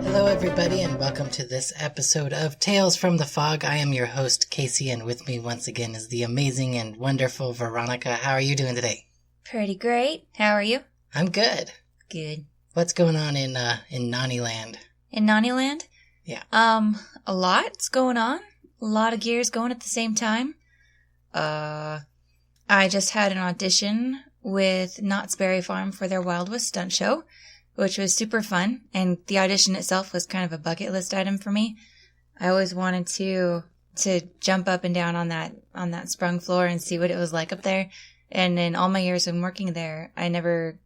Hello, everybody, and welcome to this episode of Tales from the Fog. I am your host, Casey, and with me once again is the amazing and wonderful Veronica. How are you doing today? Pretty great. How are you? I'm good. Good. What's going on in Nani Land? In Nani Land? Yeah. A lot's going on. A lot of gears going at the same time. I just had an audition with Knott's Berry Farm for their Wild West stunt show, which was super fun. And the audition itself was kind of a bucket list item for me. I always wanted to jump up and down on that sprung floor and see what it was like up there. And in all my years of working there, I never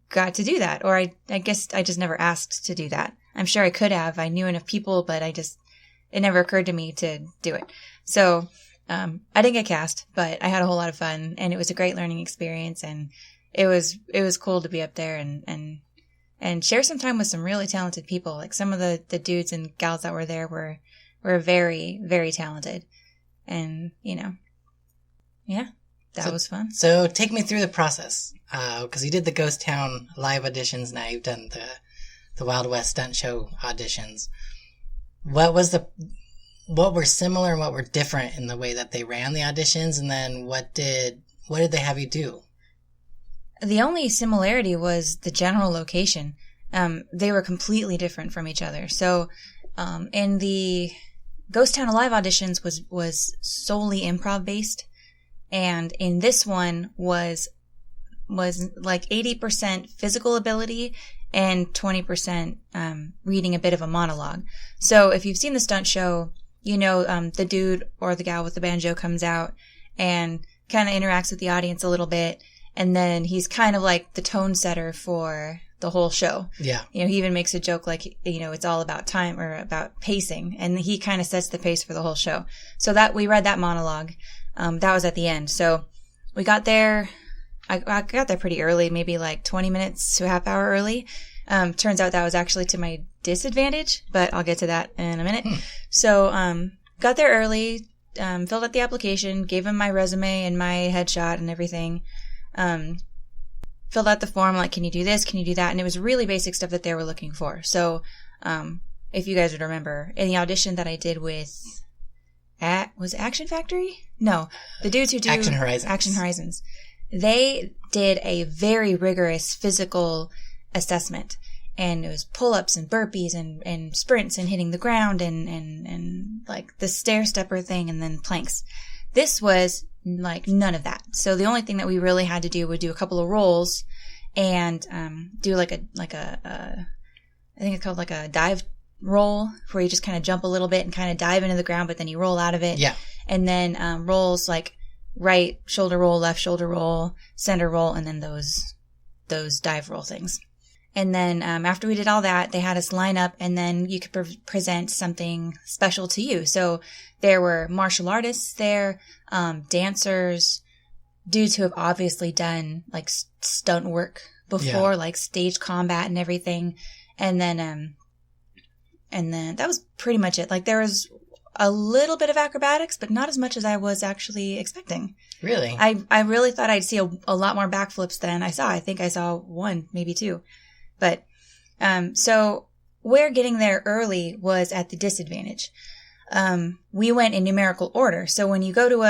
got to do that. Or I guess I just never asked to do that. I'm sure I could have. I knew enough people, but it never occurred to me to do it. So, I didn't get cast, but I had a whole lot of fun, and it was a great learning experience, and it was cool to be up there and share some time with some really talented people. Like some of the dudes and gals that were there were very, very talented. And, yeah, that was fun. So take me through the process. Because you did the Ghost Town live auditions, now you've done the Wild West stunt show auditions. What were similar and what were different in the way that they ran the auditions, and then what did they have you do? The only similarity was the general location. They were completely different from each other. So, in the Ghost Town Alive auditions was solely improv based, and in this one was like 80% physical ability and 20% reading a bit of a monologue. So if you've seen the stunt show, the dude or the gal with the banjo comes out and kind of interacts with the audience a little bit. And then he's kind of like the tone setter for the whole show. Yeah. He even makes a joke like, it's all about time or about pacing. And he kind of sets the pace for the whole show. So that we read that monologue. That was at the end. So we got there. I got there pretty early, maybe like 20 minutes to a half hour early. Turns out that was actually to my disadvantage, but I'll get to that in a minute. So, got there early, filled out the application, gave him my resume and my headshot and everything. Filled out the form, like, can you do this? Can you do that? And it was really basic stuff that they were looking for. So, if you guys would remember, in the audition that I did with, was it Action Factory? No, the dudes who do Action Horizons. They did a very rigorous physical assessment. And it was pull-ups and burpees and sprints and hitting the ground and like the stair stepper thing and then planks. This was like none of that. So the only thing that we really had to do would do a couple of rolls and do like a I think it's called like a dive roll, where you just kind of jump a little bit and kind of dive into the ground, but then you roll out of it. Yeah. And then rolls like right shoulder roll, left shoulder roll, center roll, and then those dive roll things. And then after we did all that, they had us line up, and then you could present something special to you. So there were martial artists there, dancers, dudes who have obviously done like stunt work before, like stage combat and everything. And then that was pretty much it. Like there was a little bit of acrobatics, but not as much as I was actually expecting. Really? I really thought I'd see a lot more backflips than I saw. I think I saw one, maybe two. But, so where getting there early was at the disadvantage. We went in numerical order. So when you go to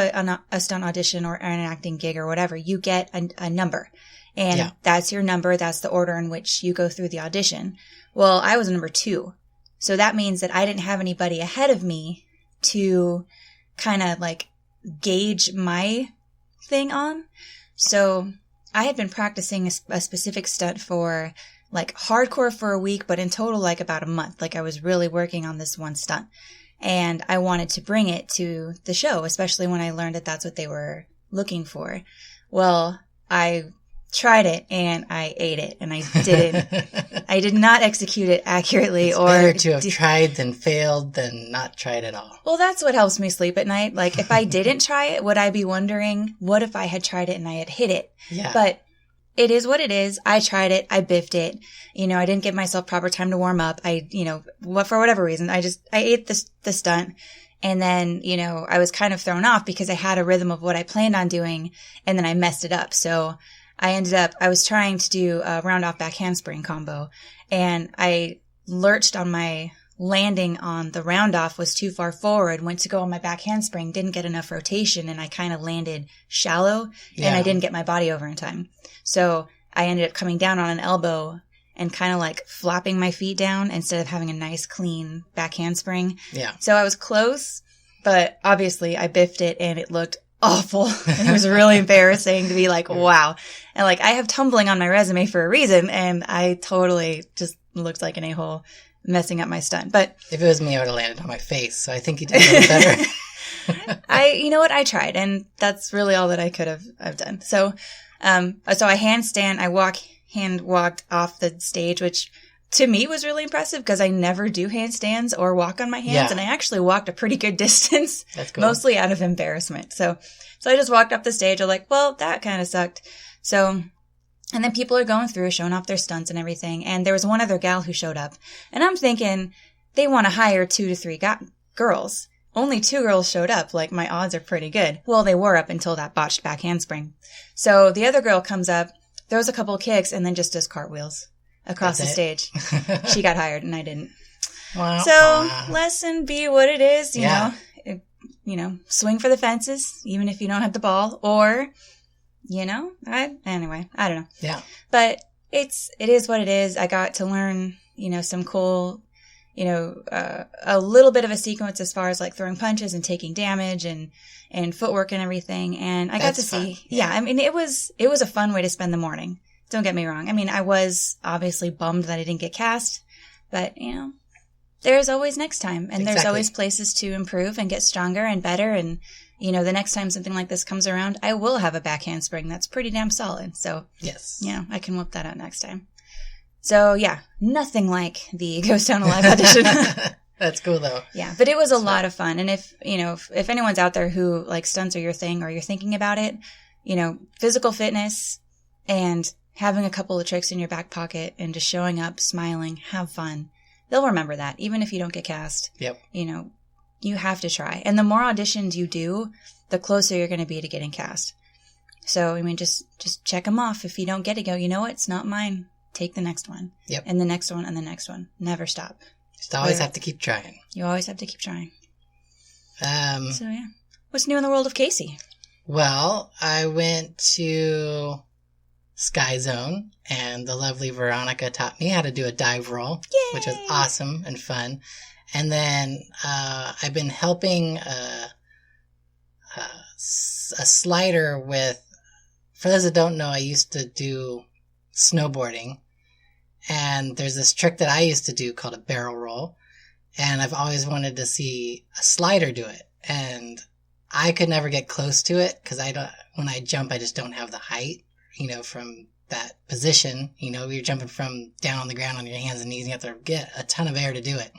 a stunt audition or an acting gig or whatever, you get a number. And that's your number. That's the order in which you go through the audition. Well, I was number 2. So that means that I didn't have anybody ahead of me to kind of like gauge my thing on. So I had been practicing a specific stunt for like hardcore for a week, but in total, like about a month. Like I was really working on this one stunt, and I wanted to bring it to the show, especially when I learned that that's what they were looking for. Well, I tried it and I ate it, and I did not execute it accurately. It's better to have tried than failed than not tried at all. Well, that's what helps me sleep at night. Like if I didn't try it, would I be wondering, what if I had tried it and I had hit it? Yeah. But it is what it is. I tried it. I biffed it. I didn't give myself proper time to warm up. For whatever reason, I ate the stunt. And then, I was kind of thrown off because I had a rhythm of what I planned on doing, and then I messed it up. So I was trying to do a round off back handspring combo, and I lurched on my landing on the round off, was too far forward, went to go on my back handspring, didn't get enough rotation, and I kind of landed shallow, and I didn't get my body over in time. So I ended up coming down on an elbow and kind of like flopping my feet down instead of having a nice clean back handspring. Yeah. So I was close, but obviously I biffed it and it looked awful. It was really embarrassing to be like, wow. And like, I have tumbling on my resume for a reason, and I totally just looked like an a-hole messing up my stunt. But if it was me, I would have landed on my face. So I think you did a little better. you know what? I tried, and that's really all that I could have done. So, I handstand, I walked off the stage, which to me was really impressive because I never do handstands or walk on my hands. And I actually walked a pretty good distance. That's cool. Mostly out of embarrassment. So I just walked up the stage. I'm like, well, that kind of sucked. So, and then people are going through, showing off their stunts and everything. And there was one other gal who showed up, and I'm thinking they want to hire 2 to 3 girls. Only 2 girls showed up. Like, my odds are pretty good. Well, they were up until that botched back handspring. So the other girl comes up, throws a couple kicks, and then just does cartwheels across the stage. She got hired, and I didn't. Wow. So lesson be what it is, you know, swing for the fences, even if you don't have the ball, or, anyway, I don't know. Yeah. But it is what it is. I got to learn, some cool, a little bit of a sequence as far as like throwing punches and taking damage and footwork and everything. And I got to see, I mean, it was a fun way to spend the morning. Don't get me wrong. I mean, I was obviously bummed that I didn't get cast, but there's always next time, and there's always places to improve and get stronger and better. And, the next time something like this comes around, I will have a back handspring that's pretty damn solid. So yes, I can whip that out next time. So yeah, nothing like the Ghost Town Alive audition. That's cool though. Yeah, but it was a lot of fun. And if anyone's out there who like stunts are your thing, or you're thinking about it, physical fitness and having a couple of tricks in your back pocket and just showing up, smiling, have fun. They'll remember that, even if you don't get cast. Yep. You have to try. And the more auditions you do, the closer you're going to be to getting cast. So, I mean, just check them off. If you don't get it, go, you know what? It's not mine. Take the next one. Yep. And the next one and the next one. Never stop. Just always have to keep trying. You always have to keep trying. So, yeah. What's new in the world of Casey? Well, I went to Sky Zone, and the lovely Veronica taught me how to do a dive roll. Yay! Which was awesome and fun. And then I've been helping a slider with, for those that don't know, I used to do snowboarding, and there's this trick that I used to do called a barrel roll, and I've always wanted to see a slider do it, and I could never get close to it because when I jump, I just don't have the height, from that position. You're jumping from down on the ground on your hands and knees, and you have to get a ton of air to do it.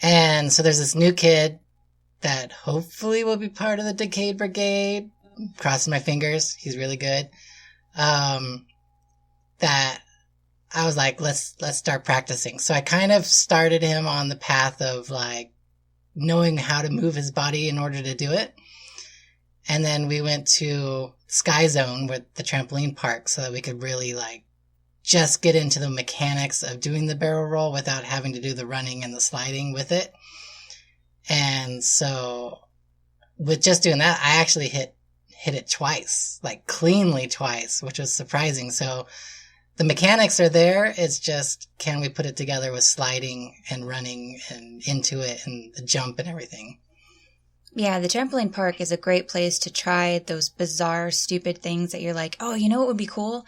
And so there's this new kid that hopefully will be part of the Decade Brigade. Crossing my fingers. He's really good. That I was like, let's start practicing. So I kind of started him on the path of like knowing how to move his body in order to do it. And then we went to Sky Zone with the trampoline park so that we could really like just get into the mechanics of doing the barrel roll without having to do the running and the sliding with it. And so with just doing that, I actually hit it twice, like cleanly twice, which was surprising. So the mechanics are there. It's just, can we put it together with sliding and running and into it and the jump and everything? Yeah, the trampoline park is a great place to try those bizarre, stupid things that you're like, oh, what would be cool?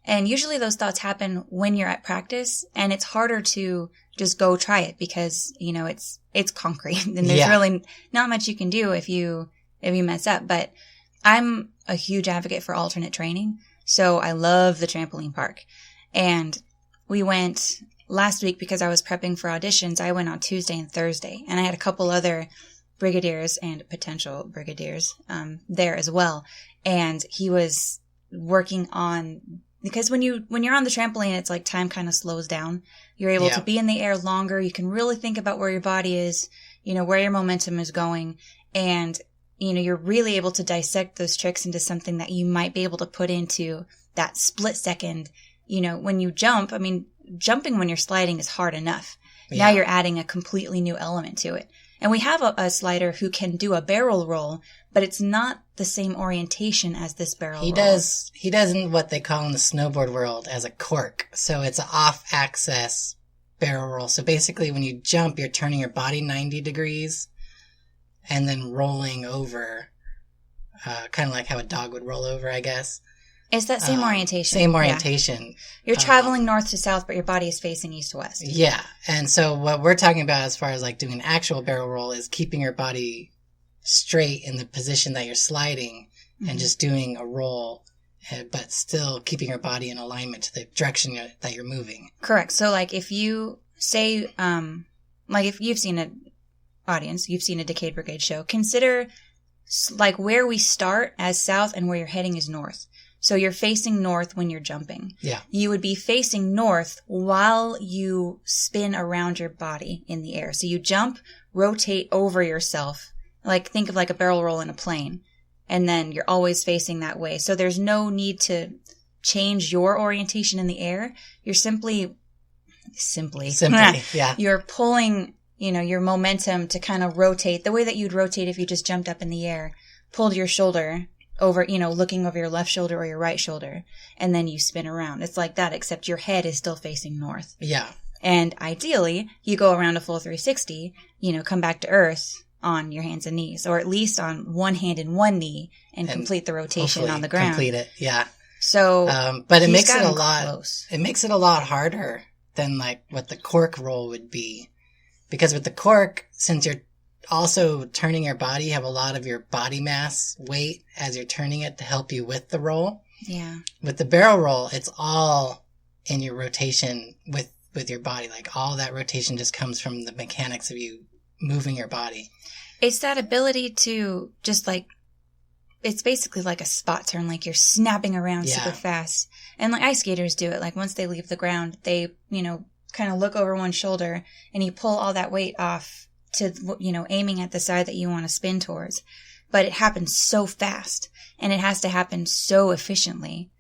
And usually those thoughts happen when you're at practice, and it's harder to just go try it because, it's concrete and there's really not much you can do if you mess up. But I'm a huge advocate for alternate training. So I love the trampoline park. And we went last week because I was prepping for auditions. I went on Tuesday and Thursday, and I had a couple other brigadiers and potential brigadiers there as well. And he was working on, because when you're on the trampoline, it's like time kind of slows down. You're able to be in the air longer. You can really think about where your body is, where your momentum is going. And, you're really able to dissect those tricks into something that you might be able to put into that split second. When you jump, I mean, jumping when you're sliding is hard enough. Yeah. Now you're adding a completely new element to it. And we have a slider who can do a barrel roll, but it's not the same orientation as this barrel roll. He does in what they call in the snowboard world as a cork. So it's an off-axis barrel roll. So basically when you jump, you're turning your body 90 degrees and then rolling over, kind of like how a dog would roll over, I guess. It's that same orientation. Same orientation. Yeah. You're traveling north to south, but your body is facing east to west. Yeah. And so what we're talking about as far as like doing an actual barrel roll is keeping your body straight in the position that you're sliding and just doing a roll, but still keeping your body in alignment to the direction that you're moving. Correct. So like if you say, like if you've seen an audience, you've seen a Decade Brigade show, consider like where we start as south and where you're heading is north. So you're facing north when you're jumping. Yeah. You would be facing north while you spin around your body in the air. So you jump, rotate over yourself. Like think of like a barrel roll in a plane. And then you're always facing that way. So there's no need to change your orientation in the air. You're simply, yeah. You're pulling, your momentum to kind of rotate the way that you'd rotate if you just jumped up in the air, pulled your shoulder over, looking over your left shoulder or your right shoulder, and then you spin around. It's like that, except your head is still facing north. Yeah. And ideally, you go around a full 360, come back to earth on your hands and knees, or at least on one hand and one knee, and complete the rotation on the ground. Complete it, yeah. So, but it makes it a lot close. It makes it a lot harder than like what the cork roll would be, because with the cork, since you're also turning your body, you have a lot of your body mass weight as you're turning it to help you with the roll. Yeah. With the barrel roll, it's all in your rotation with your body. Like all that rotation just comes from the mechanics of you moving your body. It's that ability to just like, it's basically like a spot turn, like you're snapping around super fast. And like ice skaters do it. Like once they leave the ground, they, kind of look over one shoulder and you pull all that weight off to, aiming at the side that you want to spin towards. But it happens so fast and it has to happen so efficiently.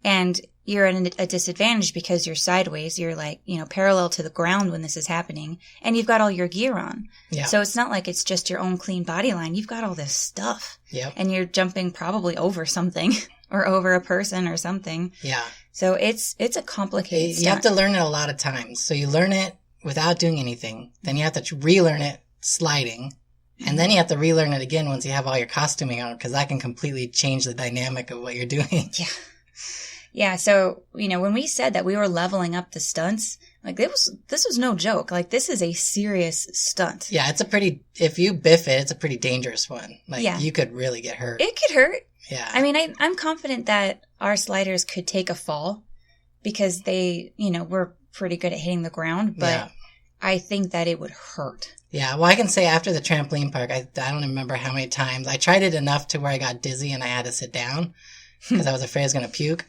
And you're at a disadvantage because you're sideways. You're like, parallel to the ground when this is happening, and you've got all your gear on. Yeah. So it's not like it's just your own clean body line. You've got all this stuff. Yep. And you're jumping probably over something or over a person or something. Yeah. So it's a complicated stunt. You have to learn it a lot of times. So you learn it without doing anything. Then you have to relearn it sliding. And then you have to relearn it again once you have all your costuming on, because that can completely change the dynamic of what you're doing. Yeah. Yeah, so, when we said that we were leveling up the stunts, like, this was no joke. Like, this is a serious stunt. Yeah, if you biff it, it's a pretty dangerous one. Like, you could really get hurt. It could hurt. Yeah. I mean, I'm confident that our sliders could take a fall because they, were pretty good at hitting the ground, but I think that it would hurt. Yeah, well, I can say after the trampoline park, I don't remember how many times. I tried it enough to where I got dizzy and I had to sit down because I was afraid I was going to puke.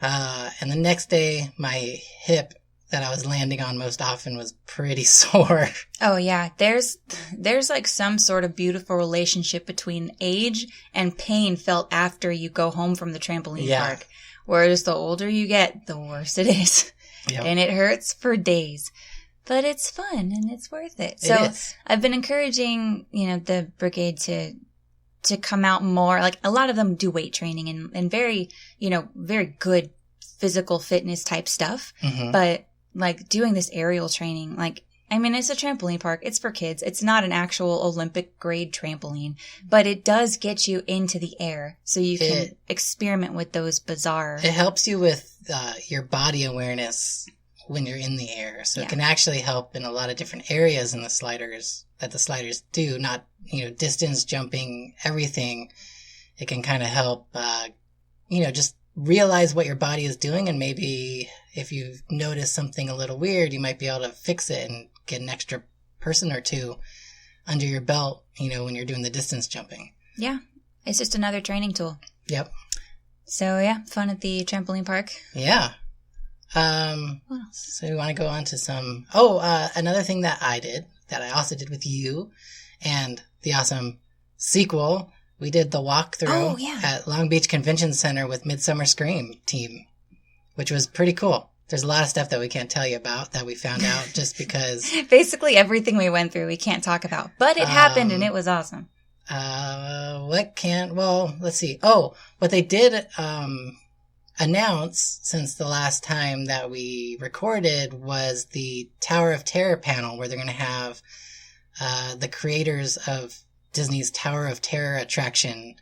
And the next day, my hip that I was landing on most often was pretty sore. Oh, yeah. There's like some sort of beautiful relationship between age and pain felt after you go home from the trampoline park. Whereas the older you get, the worse it is. Yep. And it hurts for days. But it's fun and it's worth it. So I've been encouraging, the brigade to come out more. Like a lot of them do weight training and very, very good physical fitness type stuff. Mm-hmm. But like doing this aerial training, like, I mean, it's a trampoline park. It's for kids. It's not an actual Olympic grade trampoline, but it does get you into the air so you can experiment with those bizarre. It helps you with your body awareness when you're in the air. So it can actually help in a lot of different areas in the sliders that the sliders do, not, distance, jumping, everything. It can kind of help, just realize what your body is doing. And maybe if you notice something a little weird, you might be able to fix it and get an extra person or two under your belt, when you're doing the distance jumping. Yeah. It's just another training tool. Yep. So fun at the trampoline park. Yeah. What else? So we want to go on to some, another thing that I did, that I also did with you and the awesome sequel. We did the walkthrough at Long Beach Convention Center with Midsummer Scream team, which was pretty cool. There's a lot of stuff that we can't tell you about that we found out just because. Basically everything we went through we can't talk about. But it happened and it was awesome. Let's see. Oh, what they did announce since the last time that we recorded was the Tower of Terror panel, where they're going to have the creators of Disney's Tower of Terror attraction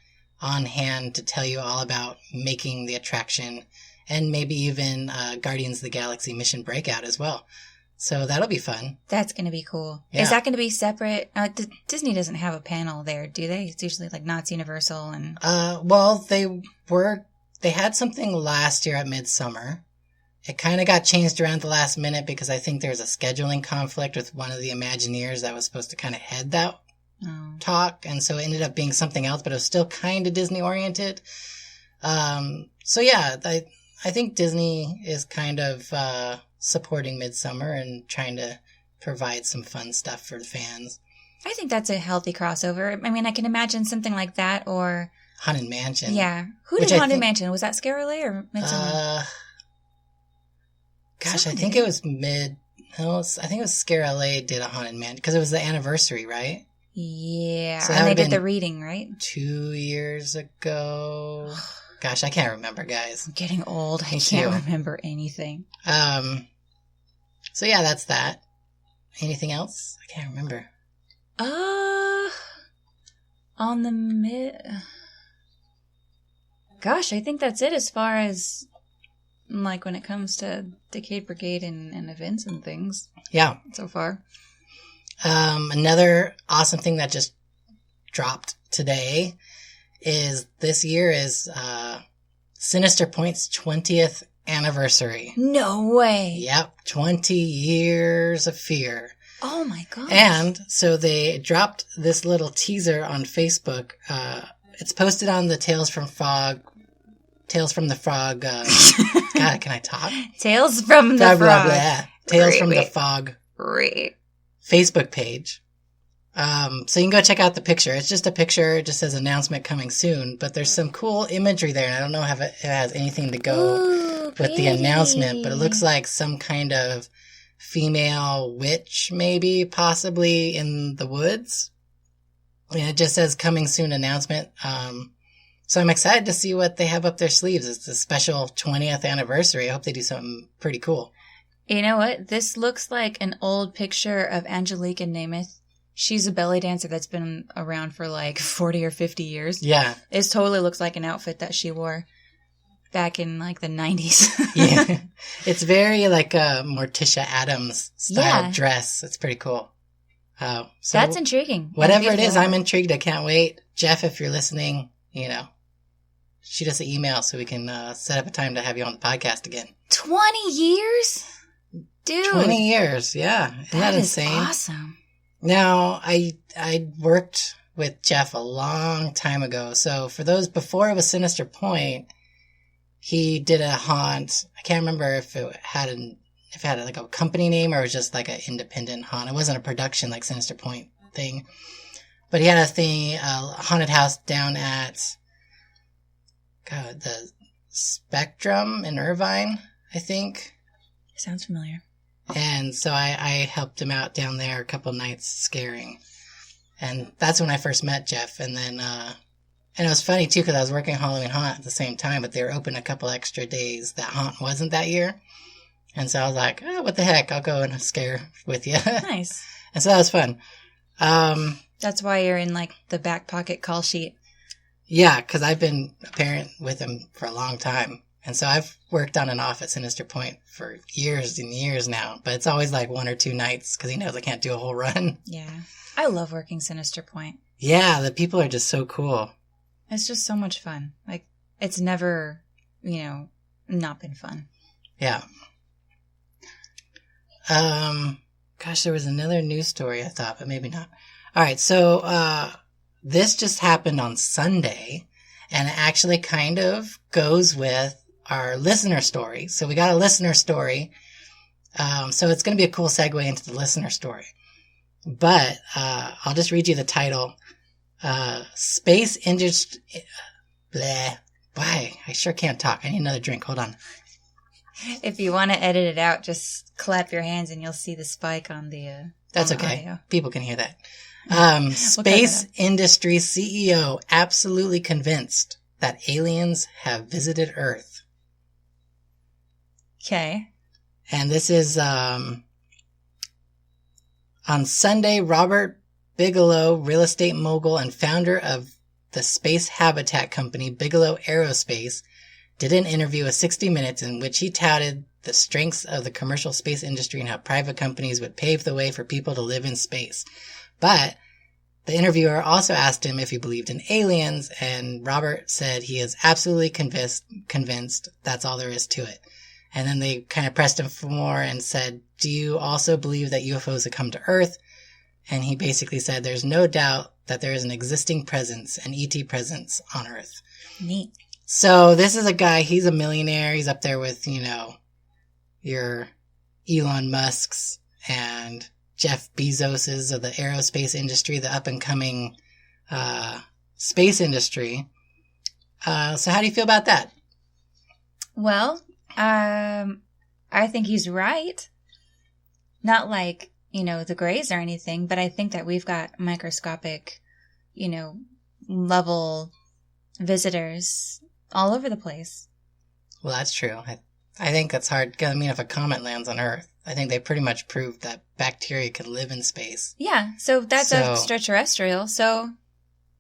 on hand to tell you all about making the attraction, and maybe even Guardians of the Galaxy Mission Breakout as well. So that'll be fun. That's going to be cool. Yeah. Is that going to be separate? Disney doesn't have a panel there, do they? It's usually like Knott's Universal and... Well, they had something last year at Midsummer. It kind of got changed around at the last minute because I think there was a scheduling conflict with one of the Imagineers that was supposed to kind of head that talk. And so it ended up being something else, but it was still kind of Disney oriented. So yeah, I think Disney is kind of supporting Midsummer and trying to provide some fun stuff for the fans. I think that's a healthy crossover. I mean, I can imagine something like that or... Haunted Mansion. Yeah. Who did Haunted Mansion? Was that Scarlet or Midsummer? Gosh, I think it was I think it was Scarlet did a Haunted Mansion because it was the anniversary, right? Yeah. So and they did the reading, right? 2 years ago. Gosh, I can't remember, guys. I'm getting old. I can't remember anything. So yeah, that's that. Anything else? I can't remember. On the Gosh, I think that's it as far as, like, when it comes to Decade Brigade and events and things. Yeah. So far. Another awesome thing that just dropped today is this year is Sinister Point's 20th anniversary. No way. Yep. 20 years of fear. Oh my gosh. And so they dropped this little teaser on Facebook. It's posted on the Tales from the Frog. God, can I talk? Tales from the Frog. Tales from the Fog Facebook page. So you can go check out the picture. It's just a picture. It just says announcement coming soon. But there's some cool imagery there. And I don't know if it has anything to go with the announcement. But it looks like some kind of female witch, maybe, possibly in the woods. And it just says coming soon announcement. So I'm excited to see what they have up their sleeves. It's a special 20th anniversary. I hope they do something pretty cool. You know what? This looks like an old picture of Angelique and Nemeth. She's a belly dancer that's been around for like 40 or 50 years. Yeah. It totally looks like an outfit that she wore back in like the 90s. Yeah. It's very like a Morticia Addams style dress. It's pretty cool. So that's intriguing. Whatever it is, I'm intrigued. I can't wait. Jeff, if you're listening, shoot us an email so we can set up a time to have you on the podcast again. 20 years? Dude. 20 years, yeah. Isn't that insane? Awesome. Now, I worked with Jeff a long time ago. So for those before it was Sinister Point, he did a haunt. I can't remember if it had like a company name or it was just like an independent haunt. It wasn't a production like Sinister Point thing. But he had a haunted house down at the Spectrum in Irvine, I think. Sounds familiar. And so I helped him out down there a couple nights scaring. And that's when I first met Jeff. And then, and it was funny too, because I was working Halloween Haunt at the same time, but they were open a couple extra days that Haunt wasn't that year. And so I was like, oh, what the heck? I'll go and scare with you. Nice. And so that was fun. That's why you're in like the back pocket call sheet. Yeah, because I've been a parent with him for a long time. And so I've worked on and off at Sinister Point for years and years now. But it's always like 1 or 2 nights because he knows I can't do a whole run. Yeah. I love working Sinister Point. Yeah, the people are just so cool. It's just so much fun. Like, it's never, not been fun. Yeah. Gosh, there was another news story I thought, but maybe not. All right, so this just happened on Sunday, and it actually kind of goes with our listener story. So we got a listener story. So it's going to be a cool segue into the listener story. But I'll just read you the title. Space Industry... Bleh. Why? I sure can't talk. I need another drink. Hold on. If you want to edit it out, just clap your hands and you'll see the spike on the That's on the okay. audio. People can hear that. Space industry CEO absolutely convinced that aliens have visited Earth. Okay. And this is on Sunday, Robert Bigelow, real estate mogul and founder of the space habitat company Bigelow Aerospace, did an interview with 60 Minutes in which he touted the strengths of the commercial space industry and how private companies would pave the way for people to live in space. But the interviewer also asked him if he believed in aliens, and Robert said he is absolutely convinced that's all there is to it. And then they kind of pressed him for more and said, do you also believe that UFOs have come to Earth? And he basically said there's no doubt that there is an existing presence, an ET presence on Earth. Neat. So this is a guy, he's a millionaire. He's up there with, your Elon Musks and Jeff Bezoses of the aerospace industry, the up-and-coming space industry. So how do you feel about that? Well, I think he's right. Not like, the Greys or anything, but I think that we've got microscopic, level visitors all over the place. Well, that's true. I think that's hard. I mean, if a comet lands on Earth, I think they pretty much proved that bacteria could live in space. Yeah, so that's extraterrestrial. So,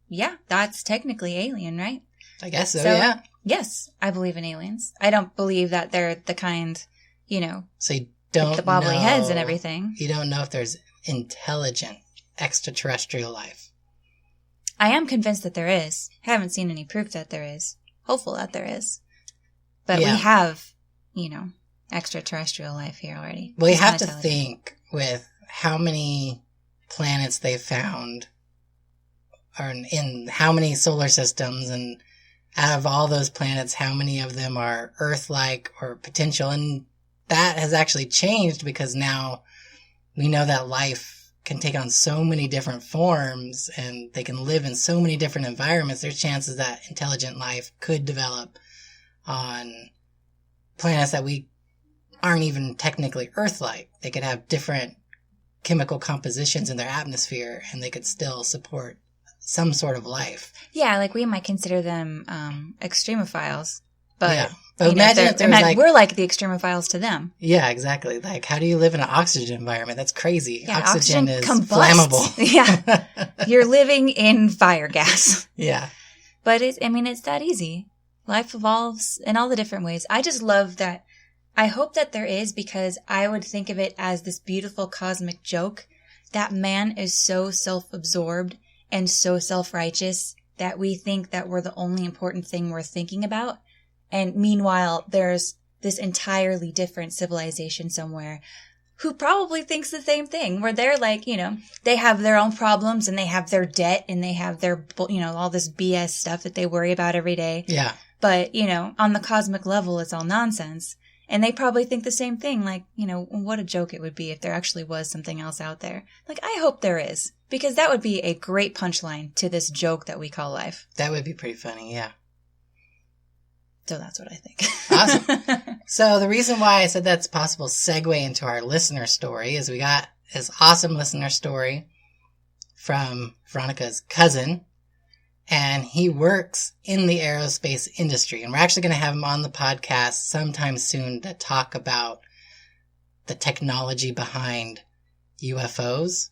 yeah, that's technically alien, right? I guess so, yeah. Yes, I believe in aliens. I don't believe that they're the kind, So you don't with the bobbly heads and everything. You don't know if there's intelligent extraterrestrial life. I am convinced that there is. I haven't seen any proof that there is. Hopeful that there is. But we have, extraterrestrial life here already. Well, you have to think with how many planets they've found or in how many solar systems, and out of all those planets, how many of them are Earth-like or potential. And that has actually changed because now we know that life can take on so many different forms and they can live in so many different environments. There's chances that intelligent life could develop on planets that we aren't even technically Earth-like. They could have different chemical compositions in their atmosphere and they could still support some sort of life. Yeah, like we might consider them extremophiles. But, imagine if there we're like the extremophiles to them. Yeah, exactly. Like, how do you live in an oxygen environment? That's crazy. Yeah, oxygen is combusts. flammable. Yeah. You're living in fire gas. Yeah. But it's that easy. Life evolves in all the different ways. I just love that. I hope that there is, because I would think of it as this beautiful cosmic joke that man is so self-absorbed and so self-righteous that we think that we're the only important thing worth thinking about. And meanwhile, there's this entirely different civilization somewhere who probably thinks the same thing, where they're like, they have their own problems and they have their debt and they have their, all this BS stuff that they worry about every day. Yeah. But, on the cosmic level, it's all nonsense. And they probably think the same thing, like, what a joke it would be if there actually was something else out there. Like, I hope there is, because that would be a great punchline to this joke that we call life. That would be pretty funny, yeah. So that's what I think. Awesome. So the reason why I said that's a possible segue into our listener story is we got this awesome listener story from Veronica's cousin, and he works in the aerospace industry. And we're actually going to have him on the podcast sometime soon to talk about the technology behind UFOs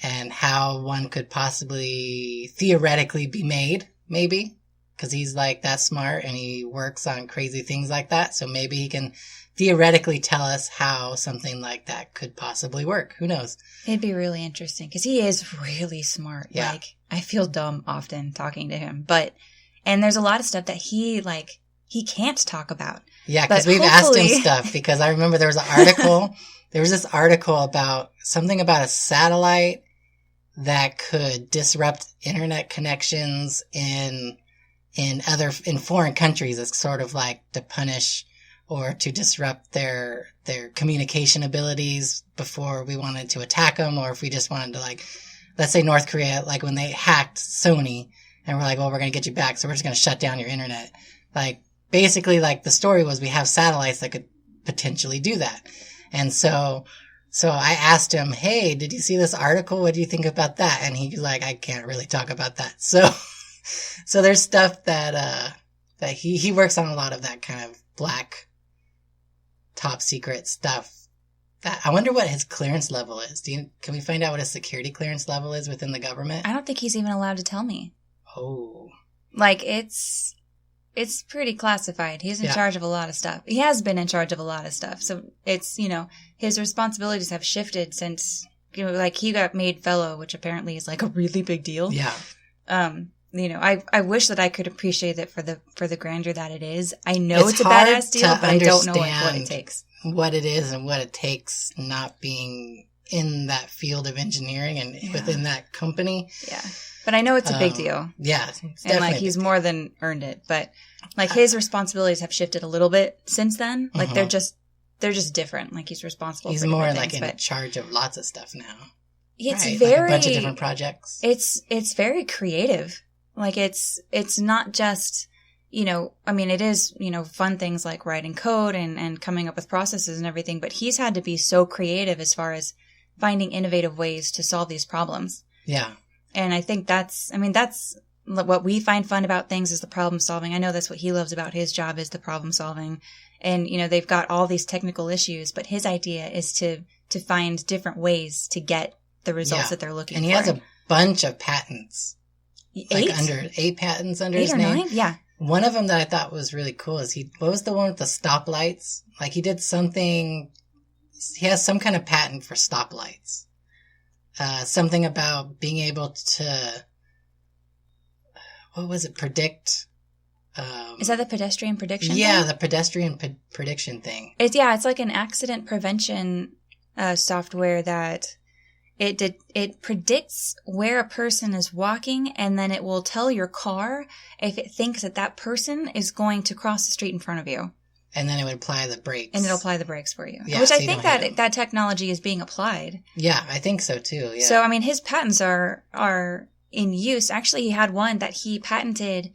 and how one could possibly theoretically be made, maybe. Because he's like that smart and he works on crazy things like that. So maybe he can theoretically tell us how something like that could possibly work. Who knows? It'd be really interesting because he is really smart. Yeah. Like, I feel dumb often talking to him. And there's a lot of stuff that he can't talk about. Yeah, because we've asked him stuff. Because I remember there was an article. There was this article about something about a satellite that could disrupt internet connections in foreign countries. It's sort of like to punish or to disrupt their communication abilities before we wanted to attack them, or if we just wanted to, like, let's say North Korea, like when they hacked Sony and we're like, well, we're going to get you back, so we're just going to shut down your internet. Like, basically, like, the story was we have satellites that could potentially do that. And so I asked him, hey, did you see this article? What do you think about that? And he's like, I can't really talk about that. So there's stuff that he works on, a lot of that kind of black top secret stuff. That I wonder what his clearance level is. Can we find out what his security clearance level is within the government? I don't think he's even allowed to tell me. Oh. Like, it's pretty classified. He's in charge of a lot of stuff. He has been in charge of a lot of stuff. So it's, his responsibilities have shifted since, like, he got made fellow, which apparently is like a really big deal. Yeah. I wish that I could appreciate it for the grandeur that it is. I know it's a badass deal, but I don't know what it takes. What it is and what it takes, not being in that field of engineering and within that company. Yeah. But I know it's a big deal. Yeah. And like he's more than earned it. But like his responsibilities have shifted a little bit since then. Like they're just different. Like he's responsible for different things. He's more like in charge of lots of stuff now. It's very like a bunch of different projects. It's very creative. Like it's not just, it is, fun things like writing code and coming up with processes and everything, but he's had to be so creative as far as finding innovative ways to solve these problems. Yeah. And I think that's what we find fun about things is the problem solving. I know that's what he loves about his job is the problem solving. And, they've got all these technical issues, but his idea is to find different ways to get the results that they're looking for. And he has a bunch of patents. 8? Like 8 patents under his name. 8 or 9? Yeah. One of them that I thought was really cool is what was the one with the stoplights? Like he did something, he has some kind of patent for stoplights. Something about being able to, what was it, predict? Is that the pedestrian prediction Yeah, thing? the pedestrian prediction thing. It's like an accident prevention software that it predicts where a person is walking, and then it will tell your car if it thinks that person is going to cross the street in front of you. And then it would apply the brakes. And it'll apply the brakes for you. Yeah, which so I think that technology is being applied. Yeah, I think so too. Yeah. So, his patents are in use. Actually, he had one that he patented,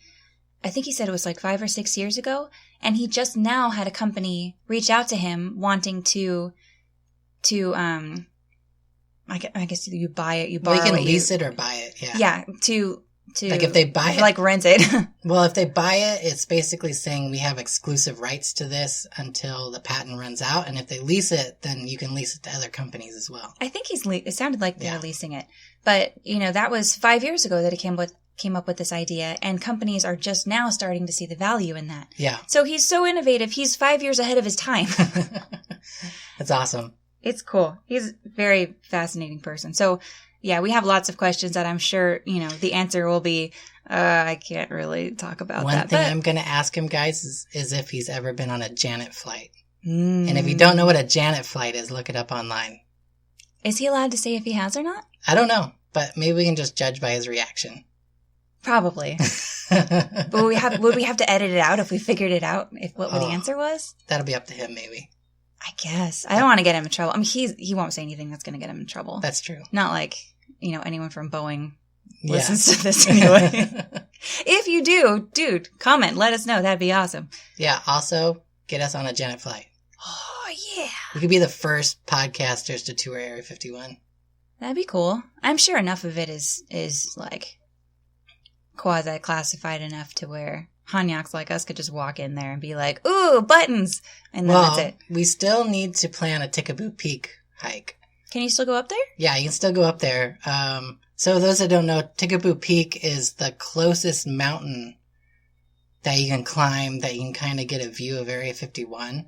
I think he said it was like 5 or 6 years ago. And he just now had a company reach out to him wanting to I guess you buy it, you borrow it. You can lease it or buy it, yeah. Yeah, to like if they buy it. Like rent it. Well, if they buy it, it's basically saying we have exclusive rights to this until the patent runs out. And if they lease it, then you can lease it to other companies as well. I think it sounded like they're leasing it. But, that was 5 years ago that he came up with this idea. And companies are just now starting to see the value in that. Yeah. So he's so innovative. He's 5 years ahead of his time. That's awesome. It's cool. He's a very fascinating person. So, yeah, we have lots of questions that I'm sure, the answer will be, I can't really talk about that. One thing I'm going to ask him, guys, is if he's ever been on a Janet flight. And if you don't know what a Janet flight is, look it up online. Is he allowed to say if he has or not? I don't know, but maybe we can just judge by his reaction. Probably. But would we have to edit it out if we figured it out, what the answer was? That'll be up to him, maybe. I guess. I don't want to get him in trouble. He won't say anything that's going to get him in trouble. That's true. Not like, anyone from Boeing listens to this anyway. If you do, dude, comment. Let us know. That'd be awesome. Yeah. Also, get us on a Janet flight. Oh, yeah. We could be the first podcasters to tour Area 51. That'd be cool. I'm sure enough of it is like quasi-classified enough to where Hanyaks like us could just walk in there and be like, ooh, buttons! And then that's it. We still need to plan a Tickaboo Peak hike. Can you still go up there? Yeah, you can still go up there. So those that don't know, Tickaboo Peak is the closest mountain that you can climb, that you can kind of get a view of Area 51.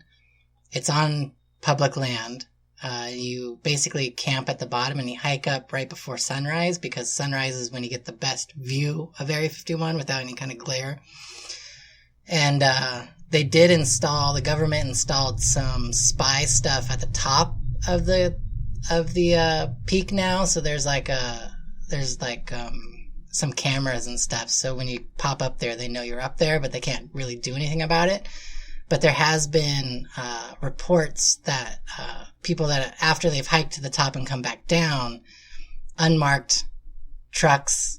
It's on public land. You basically camp at the bottom and you hike up right before sunrise, because sunrise is when you get the best view of Area 51 without any kind of glare. And the government installed some spy stuff at the top of the peak now. So there's some cameras and stuff. So when you pop up there, they know you're up there, but they can't really do anything about it. But there has been reports that people that after they've hiked to the top and come back down, unmarked trucks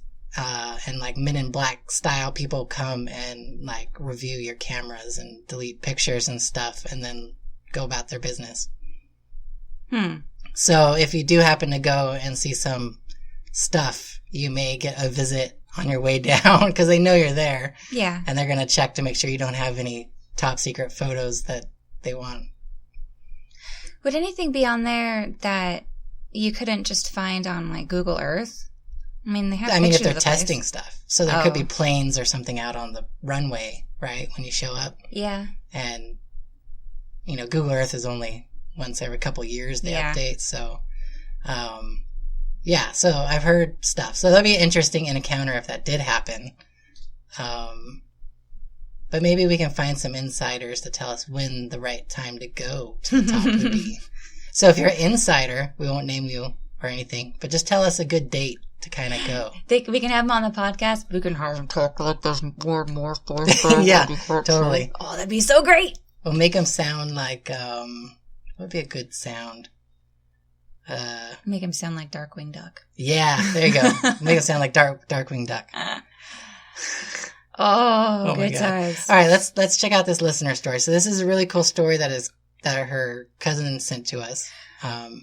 and like Men in Black style people come and like review your cameras and delete pictures and stuff, and then go about their business. So if you do happen to go and see some stuff, you may get a visit on your way down because they know you're there. Yeah. And they're going to check to make sure you don't have any top secret photos that they want. Would anything be on there that you couldn't just find on like Google Earth? I mean, they have pictures if they're of the testing place. stuff. So there could be planes or something out on the runway, right, when you show up. Yeah. And, Google Earth is only once every couple years they update. So, so I've heard stuff. So that'd be an interesting encounter if that did happen. But maybe we can find some insiders to tell us when the right time to go to the top would be. So if you're an insider, we won't name you or anything, but just tell us a good date to kind of go. We can have them on the podcast. We can have them talk like there's more and more stories. Yeah, totally. Oh, that'd be so great. We'll make them sound like, what would be a good sound? Make them sound like Darkwing Duck. Yeah, there you go. Make them sound like Darkwing Duck. Oh good times. All right, let's check out this listener story. So this is a really cool story that her cousin sent to us. I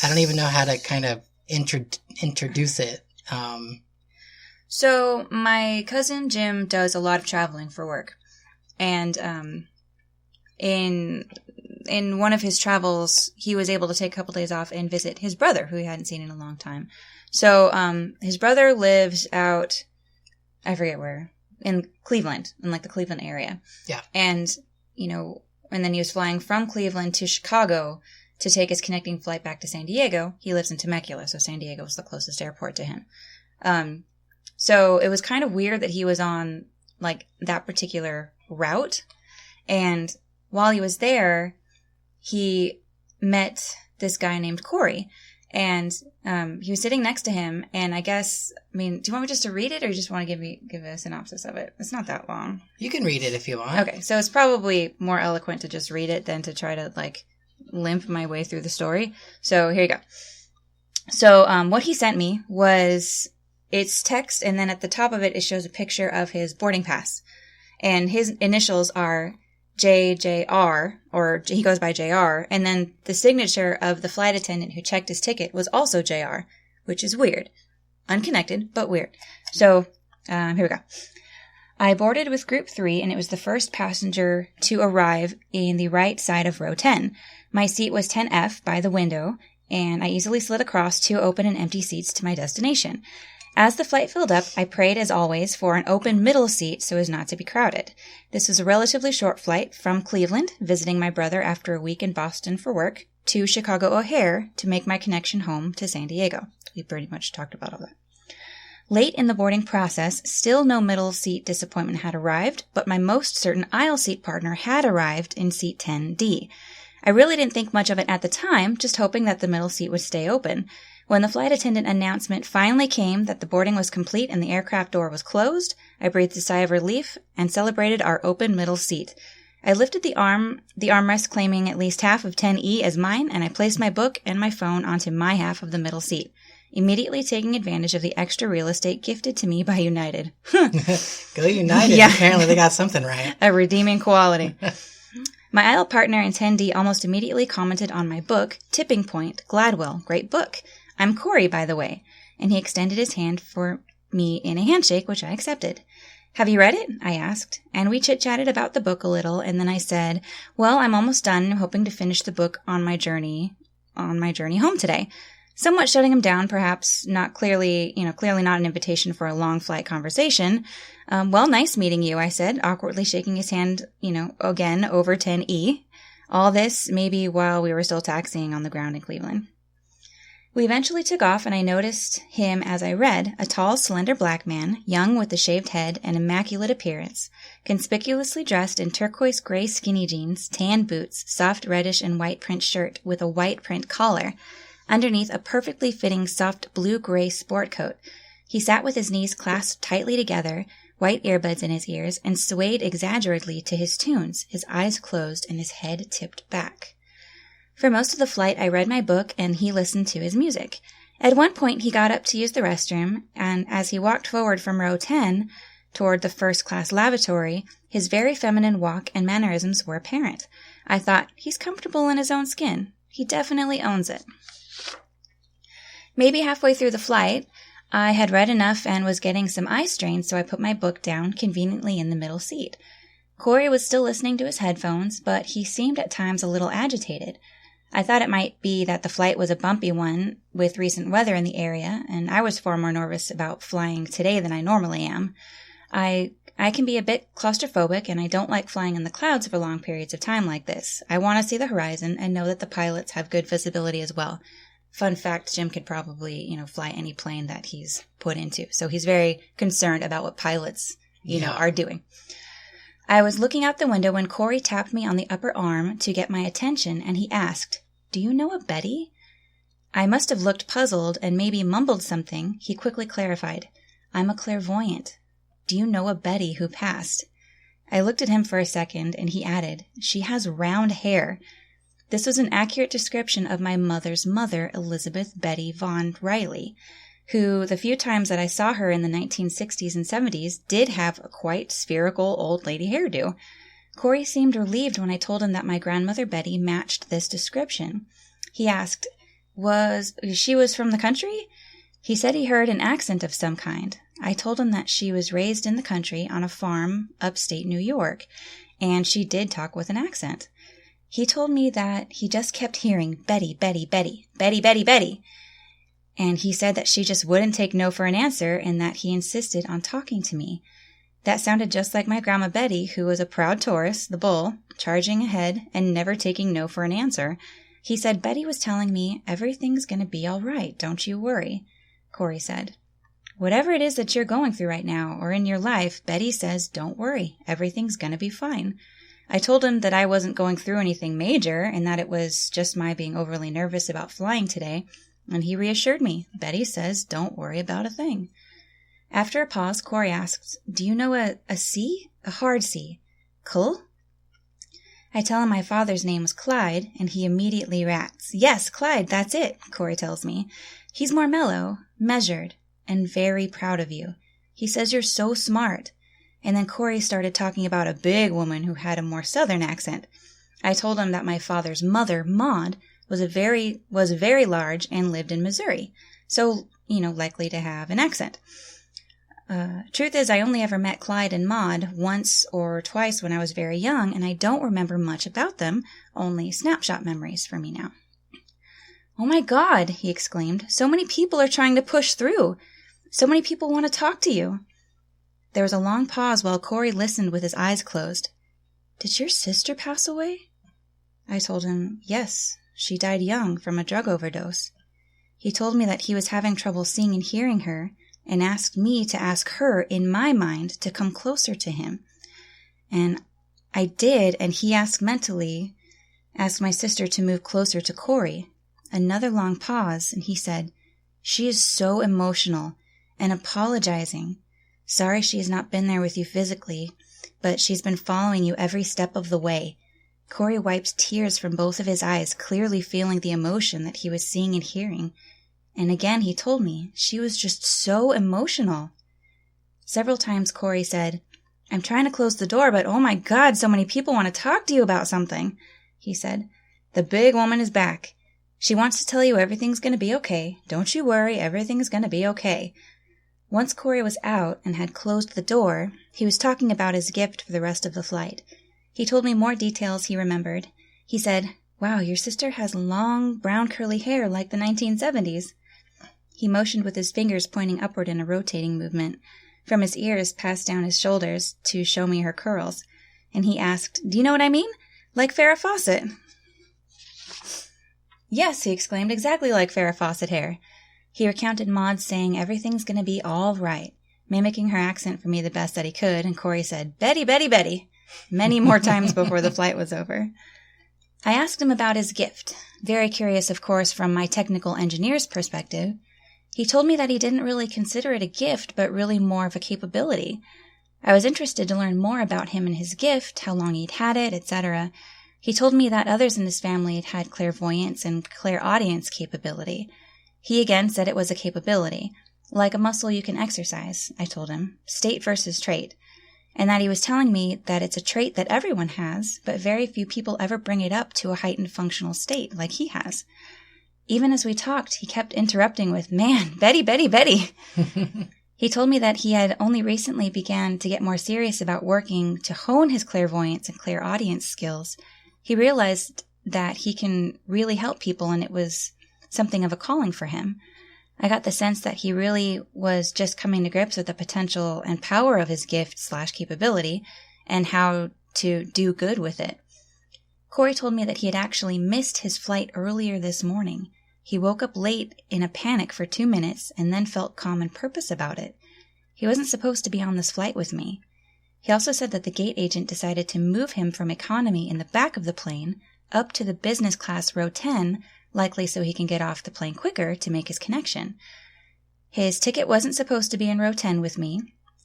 don't even know how to kind of introduce it. So my cousin Jim does a lot of traveling for work, and in one of his travels, he was able to take a couple days off and visit his brother, who he hadn't seen in a long time. So his brother lives out, I forget where, in Cleveland, in like the Cleveland area. Yeah. And, and then he was flying from Cleveland to Chicago to take his connecting flight back to San Diego. He lives in Temecula, so San Diego was the closest airport to him. So it was kind of weird that he was on like that particular route. And while he was there, he met this guy named Corey. And he was sitting next to him, and I guess, do you want me just to read it, or you just want to give a synopsis of it? It's not that long. You can read it if you want. Okay, so it's probably more eloquent to just read it than to try to, limp my way through the story. So here you go. So what he sent me was, it's text, and then at the top of it, it shows a picture of his boarding pass. And his initials are JJR, or he goes by JR, and then the signature of the flight attendant who checked his ticket was also JR, which is weird. Unconnected, but weird. So, here we go. I boarded with Group 3, and it was the first passenger to arrive in the right side of row 10. My seat was 10F by the window, and I easily slid across 2 open and empty seats to my destination. As the flight filled up, I prayed as always for an open middle seat so as not to be crowded. This was a relatively short flight from Cleveland, visiting my brother after a week in Boston for work, to Chicago O'Hare to make my connection home to San Diego. We pretty much talked about all that. Late in the boarding process, still no middle seat disappointment had arrived, but my most certain aisle seat partner had arrived in seat 10D. I really didn't think much of it at the time, just hoping that the middle seat would stay open. When the flight attendant announcement finally came that the boarding was complete and the aircraft door was closed, I breathed a sigh of relief and celebrated our open middle seat. I lifted the armrest claiming at least half of 10E as mine, and I placed my book and my phone onto my half of the middle seat, immediately taking advantage of the extra real estate gifted to me by United. Go United. Yeah. Apparently they got something right. A redeeming quality. My aisle partner in 10D almost immediately commented on my book, Tipping Point, Gladwell, great book. I'm Corey, by the way. And he extended his hand for me in a handshake, which I accepted. Have you read it? I asked. And we chit-chatted about the book a little, and then I said, well, I'm almost done. I'm hoping to finish the book on my journey home today. Somewhat shutting him down, perhaps clearly not an invitation for a long flight conversation. Well, nice meeting you, I said, awkwardly shaking his hand, again over 10E. All this maybe while we were still taxiing on the ground in Cleveland. We eventually took off, and I noticed him as I read, a tall, slender black man, young with a shaved head and immaculate appearance, conspicuously dressed in turquoise gray skinny jeans, tan boots, soft reddish and white print shirt with a white print collar, underneath a perfectly fitting soft blue-gray sport coat. He sat with his knees clasped tightly together, white earbuds in his ears, and swayed exaggerately to his tunes, his eyes closed and his head tipped back. For most of the flight, I read my book, and he listened to his music. At one point, he got up to use the restroom, and as he walked forward from row 10 toward the first-class lavatory, his very feminine walk and mannerisms were apparent. I thought, he's comfortable in his own skin. He definitely owns it. Maybe halfway through the flight, I had read enough and was getting some eye strain, so I put my book down conveniently in the middle seat. Corey was still listening to his headphones, but he seemed at times a little agitated. I thought it might be that the flight was a bumpy one with recent weather in the area, and I was far more nervous about flying today than I normally am. I can be a bit claustrophobic, and I don't like flying in the clouds for long periods of time like this. I want to see the horizon and know that the pilots have good visibility as well. Fun fact, Jim could probably, fly any plane that he's put into. So he's very concerned about what pilots, are doing. I was looking out the window when Corey tapped me on the upper arm to get my attention, and he asked, "Do you know a Betty?" I must have looked puzzled and maybe mumbled something. He quickly clarified, "I'm a clairvoyant. Do you know a Betty who passed?" I looked at him for a second, and he added, "She has round hair." This was an accurate description of my mother's mother, Elizabeth Betty Von Riley, who, the few times that I saw her in the 1960s and 70s, did have a quite spherical old lady hairdo. Corey seemed relieved when I told him that my grandmother Betty matched this description. He asked, she was from the country? He said he heard an accent of some kind. I told him that she was raised in the country on a farm upstate New York, and she did talk with an accent. He told me that he just kept hearing Betty, Betty, Betty, Betty, Betty, Betty. And he said that she just wouldn't take no for an answer and that he insisted on talking to me. That sounded just like my Grandma Betty, who was a proud Taurus, the bull, charging ahead and never taking no for an answer. He said Betty was telling me, "Everything's going to be all right, don't you worry," Corey said. "Whatever it is that you're going through right now or in your life, Betty says, don't worry, everything's going to be fine." I told him that I wasn't going through anything major and that it was just my being overly nervous about flying today, and he reassured me. Betty says, don't worry about a thing. After a pause, Corey asked, "Do you know a C? A hard C? Cull?" I tell him my father's name was Clyde, and he immediately rats. "Yes, Clyde, that's it," Corey tells me. "He's more mellow, measured, and very proud of you. He says you're so smart." And then Corey started talking about a big woman who had a more southern accent. I told him that my father's mother, Maud, was very large and lived in Missouri, so, likely to have an accent. Truth is, I only ever met Clyde and Maud once or twice when I was very young, and I don't remember much about them, only snapshot memories for me now. "Oh my God," he exclaimed, "so many people are trying to push through. So many people want to talk to you." There was a long pause while Corey listened with his eyes closed. "Did your sister pass away?" I told him, "Yes, she died young from a drug overdose." He told me that he was having trouble seeing and hearing her, and asked me to ask her, in my mind, to come closer to him. And I did, and he asked my sister to move closer to Corey. Another long pause, and he said, "She is so emotional and apologizing. Sorry she has not been there with you physically, but she's been following you every step of the way." Corey wiped tears from both of his eyes, clearly feeling the emotion that he was seeing and hearing. And again he told me she was just so emotional. Several times Corey said, "I'm trying to close the door, but oh my God, so many people want to talk to you about something." He said, "The big woman is back. She wants to tell you everything's going to be okay. Don't you worry, everything's going to be okay." Once Corey was out and had closed the door, he was talking about his gift for the rest of the flight. He told me more details he remembered. He said, "Wow, your sister has long, brown curly hair like the 1970s. He motioned with his fingers pointing upward in a rotating movement, from his ears past down his shoulders to show me her curls. And he asked, "Do you know what I mean? Like Farrah Fawcett?" "Yes," he exclaimed, "exactly like Farrah Fawcett hair." He recounted Maud saying everything's going to be all right, mimicking her accent for me the best that he could, and Corey said, "Betty, Betty, Betty," many more times before the flight was over. I asked him about his gift, very curious, of course, from my technical engineer's perspective. He told me that he didn't really consider it a gift, but really more of a capability. I was interested to learn more about him and his gift, how long he'd had it, etc. He told me that others in his family had had clairvoyance and clairaudience capability. He again said it was a capability, like a muscle you can exercise, I told him, state versus trait. and that he was telling me that it's a trait that everyone has, but very few people ever bring it up to a heightened functional state like he has. Even as we talked, he kept interrupting with, "Man, Betty, Betty, Betty." He told me that he had only recently began to get more serious about working to hone his clairvoyance and clairaudience skills. He realized that he can really help people, and it was something of a calling for him. I got the sense that he really was just coming to grips with the potential and power of his gift/capability and how to do good with it. Corey told me that he had actually missed his flight earlier this morning. He woke up late in a panic for 2 minutes and then felt calm and purpose about it. He wasn't supposed to be on this flight with me. He also said that the gate agent decided to move him from economy in the back of the plane up to the business class row 10, likely so he can get off the plane quicker to make his connection. His ticket wasn't supposed to be in row 10 with me,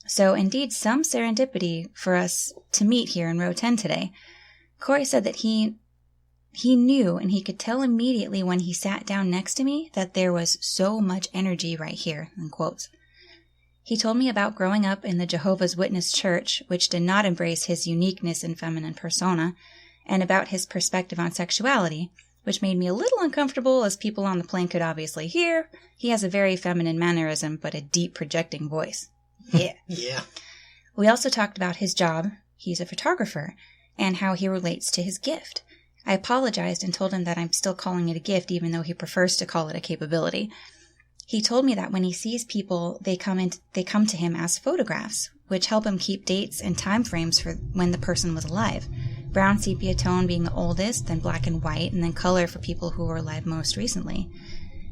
so indeed some serendipity for us to meet here in row 10 today. Corey said that he knew, and he could tell immediately when he sat down next to me, that there was so much energy right here, in quotes. He told me about growing up in the Jehovah's Witness church, which did not embrace his uniqueness and feminine persona, and about his perspective on sexuality, which made me a little uncomfortable, as people on the plane could obviously hear. He has a very feminine mannerism, but a deep projecting voice. Yeah. Yeah. We also talked about his job, he's a photographer, and how he relates to his gift. I apologized and told him that I'm still calling it a gift, even though he prefers to call it a capability. He told me that when he sees people, they come to him as photographs, which help him keep dates and time frames for when the person was alive. Brown sepia tone being the oldest, then black and white, and then color for people who were alive most recently.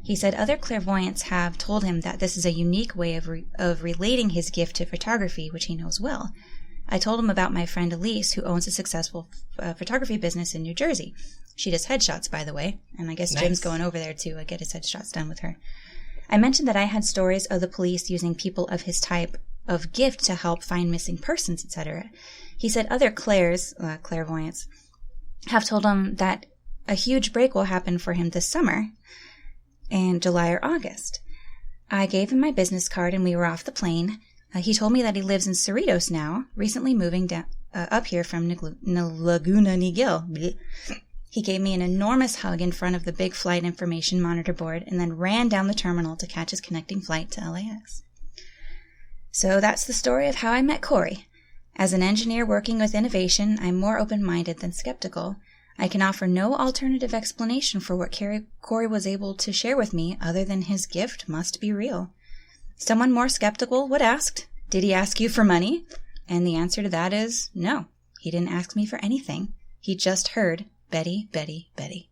He said other clairvoyants have told him that this is a unique way of relating his gift to photography, which he knows well. I told him about my friend Elise, who owns a successful photography business in New Jersey. She does headshots, by the way, and I guess Nice. Jim's going over there to get his headshots done with her. I mentioned that I had stories of the police using people of his type of gift to help find missing persons, etc. He said other clairvoyants, have told him that a huge break will happen for him this summer, in July or August. I gave him my business card and we were off the plane. He told me that he lives in Cerritos now, recently moving down up here from Laguna Niguel. He gave me an enormous hug in front of the big flight information monitor board and then ran down the terminal to catch his connecting flight to LAX. So that's the story of how I met Corey. As an engineer working with innovation, I'm more open-minded than skeptical. I can offer no alternative explanation for what Corey was able to share with me other than his gift must be real. Someone more skeptical would ask, did he ask you for money? And the answer to that is no. He didn't ask me for anything. He just heard, Betty, Betty, Betty.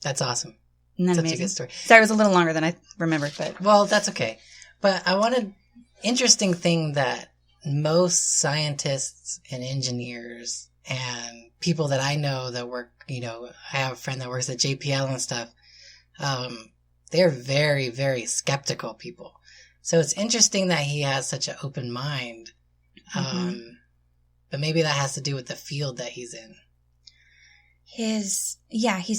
That's awesome. Isn't that Such amazing? a good story. Sorry, it was a little longer than I remembered, but... Well, that's okay. But I wanted... Interesting thing that most scientists and engineers and people that I know that work, I have a friend that works at JPL and stuff, they're very, very skeptical people. So it's interesting that he has such an open mind. But maybe that has to do with the field that he's in. He's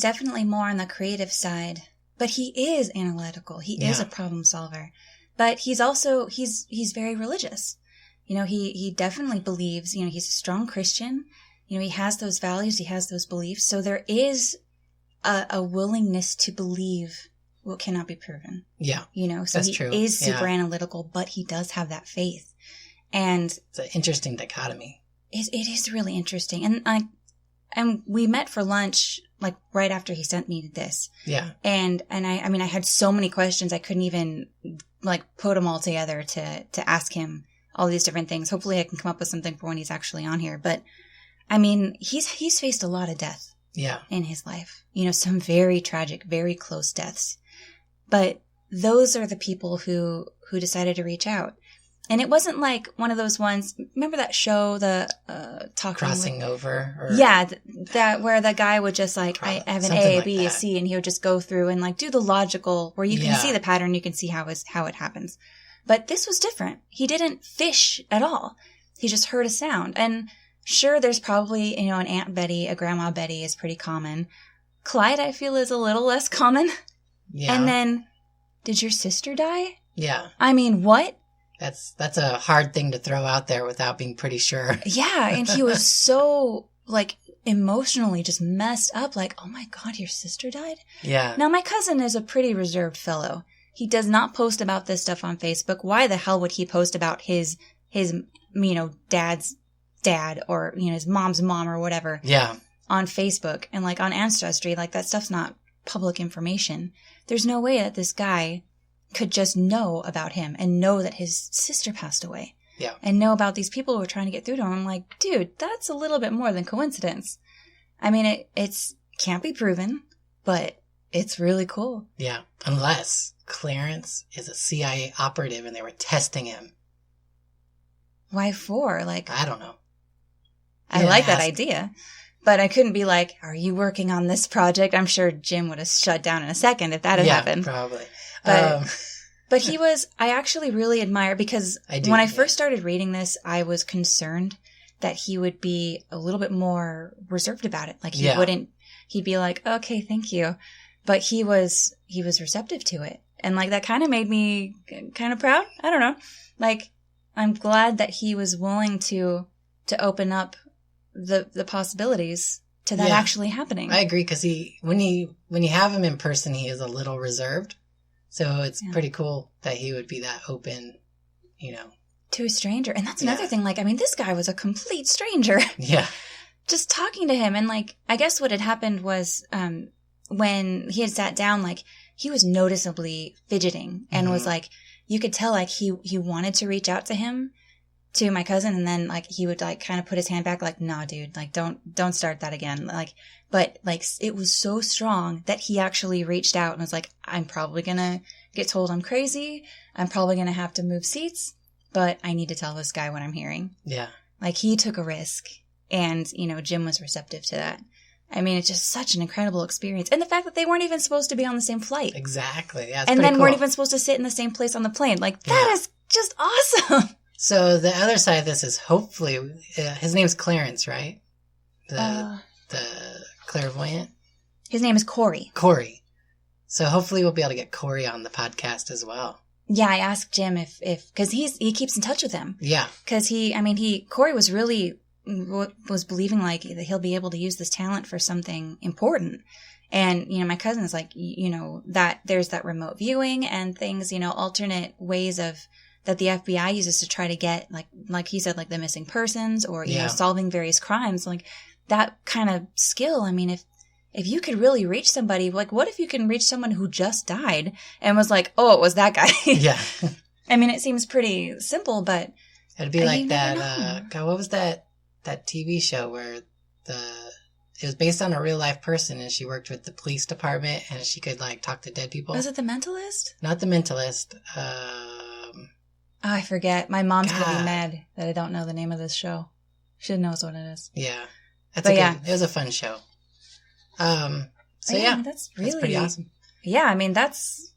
definitely more on the creative side, but he is analytical. He is a problem solver. But he's also, he's very religious. He definitely believes, he's a strong Christian. He has those values, he has those beliefs. So there is a willingness to believe what cannot be proven. Yeah. So that's he true. is super analytical, but he does have that faith. And it's an interesting dichotomy. It is really interesting. And we met for lunch, like right after he sent me this. Yeah. And I had so many questions. I couldn't even put them all together to ask him all these different things. Hopefully I can come up with something for when he's actually on here. But he's faced a lot of death. Yeah. In his life. Some very tragic, very close deaths. But those are the people who decided to reach out. And it wasn't like one of those ones. Remember that show, the Crossing Over? Or that where the guy would just I have an A, a B, a C, and he would just go through and do the logical, where you can see the pattern, you can see how it happens. But this was different. He didn't fish at all. He just heard a sound. And sure, there's probably an Aunt Betty, a Grandma Betty is pretty common. Clyde, I feel, is a little less common. Yeah. And then, did your sister die? Yeah. What? That's a hard thing to throw out there without being pretty sure. Yeah, and he was so, like, emotionally just messed up. Like, oh my God, your sister died? Yeah. Now, my cousin is a pretty reserved fellow. He does not post about this stuff on Facebook. Why the hell would he post about his dad's dad or, his mom's mom or whatever? Yeah. On Facebook and, like, on Ancestry? Like, that stuff's not public information. There's no way that this guy could just know about him and know that his sister passed away. Yeah. And know about these people who were trying to get through to him. I'm like, dude, that's a little bit more than coincidence. I mean, it's can't be proven, but it's really cool. Yeah. Unless Clarence is a CIA operative and they were testing him. Why for? Like, I don't know. I like that idea. But I couldn't be like, are you working on this project? I'm sure Jim would have shut down in a second if that had happened. Yeah, probably. But he was, I actually really admire, because when I first started reading this, I was concerned that he would be a little bit more reserved about it. Like he'd be like, okay, thank you. But he was receptive to it. And like, that kind of made me kind of proud. I don't know. Like, I'm glad that he was willing to open up the possibilities to that actually happening. I agree, because when you have him in person, he is a little reserved. So it's pretty cool that he would be that open, to a stranger. And that's another thing. Like, I mean, this guy was a complete stranger. Yeah. Just talking to him. And like, I guess what had happened was, when he had sat down, like, he was noticeably fidgeting and was like, you could tell like he wanted to reach out to him, to my cousin, and then like he would like kind of put his hand back like, nah, dude, like don't start that again. Like, but like it was so strong that he actually reached out and was like, I'm probably gonna get told I'm crazy. I'm probably gonna have to move seats, but I need to tell this guy what I'm hearing. Yeah. Like, he took a risk, and Jim was receptive to that. I mean, it's just such an incredible experience. And the fact that they weren't even supposed to be on the same flight. Exactly. Yeah, and then cool. Weren't even supposed to sit in the same place on the plane. Like, that is just awesome. So the other side of this is hopefully, his name's Clarence, right? The clairvoyant? His name is Corey. Corey. So hopefully we'll be able to get Corey on the podcast as well. Yeah, I asked Jim if because he keeps in touch with him. Yeah. Because Corey was really, was believing like that he'll be able to use this talent for something important. And, my cousin is like, that there's that remote viewing and things, alternate ways that the FBI uses to try to get, like he said, like the missing persons or, solving various crimes. Like, that kind of skill. I mean, if you could really reach somebody, like, what if you can reach someone who just died and was like, oh, it was that guy? Yeah. I mean, it seems pretty simple, but it'd be like that, God, what was that TV show where it was based on a real life person and she worked with the police department and she could like talk to dead people? Was it The Mentalist? Not The Mentalist. I forget. My mom's going to be mad that I don't know the name of this show. She knows what it is. Yeah. It was a fun show. That's pretty awesome. Yeah. I mean, that's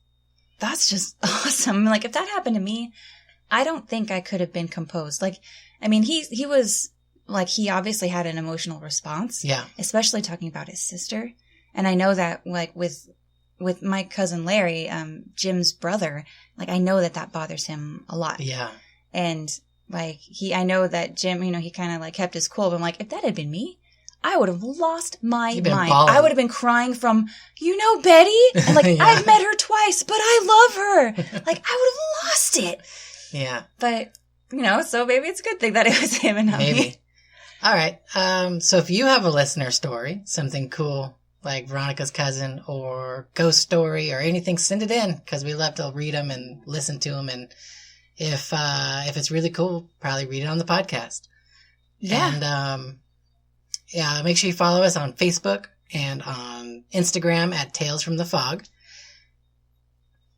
just awesome. Like, if that happened to me, I don't think I could have been composed. Like, I mean, he was like, he obviously had an emotional response. Yeah. Especially talking about his sister. And I know that like with my cousin Larry, Jim's brother, like, I know that bothers him a lot. Yeah. And like, I know that Jim, he kind of like kept his cool, but I'm like, if that had been me, I would have lost my mind. Bawling. I would have been crying from, Betty? And like, yeah. I've met her twice, but I love her. Like, I would have lost it. Yeah. But, so maybe it's a good thing that it was him and not me. All right. So if you have a listener story, something cool, like Veronica's cousin or ghost story or anything, send it in, because we love to read them and listen to them. And if it's really cool, probably read it on the podcast. Yeah. And, make sure you follow us on Facebook and on Instagram at Tales from the Fog.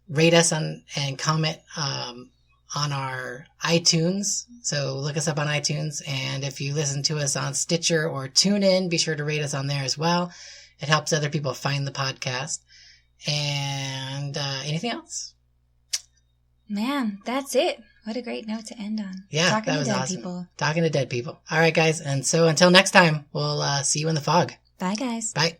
Rate us and comment, on our iTunes. So look us up on iTunes. And if you listen to us on Stitcher or TuneIn, be sure to rate us on there as well. It helps other people find the podcast. And anything else? Man, that's it. What a great note to end on. Yeah, that was awesome. People. Talking to dead people. All right, guys. And so until next time, we'll see you in the fog. Bye, guys. Bye.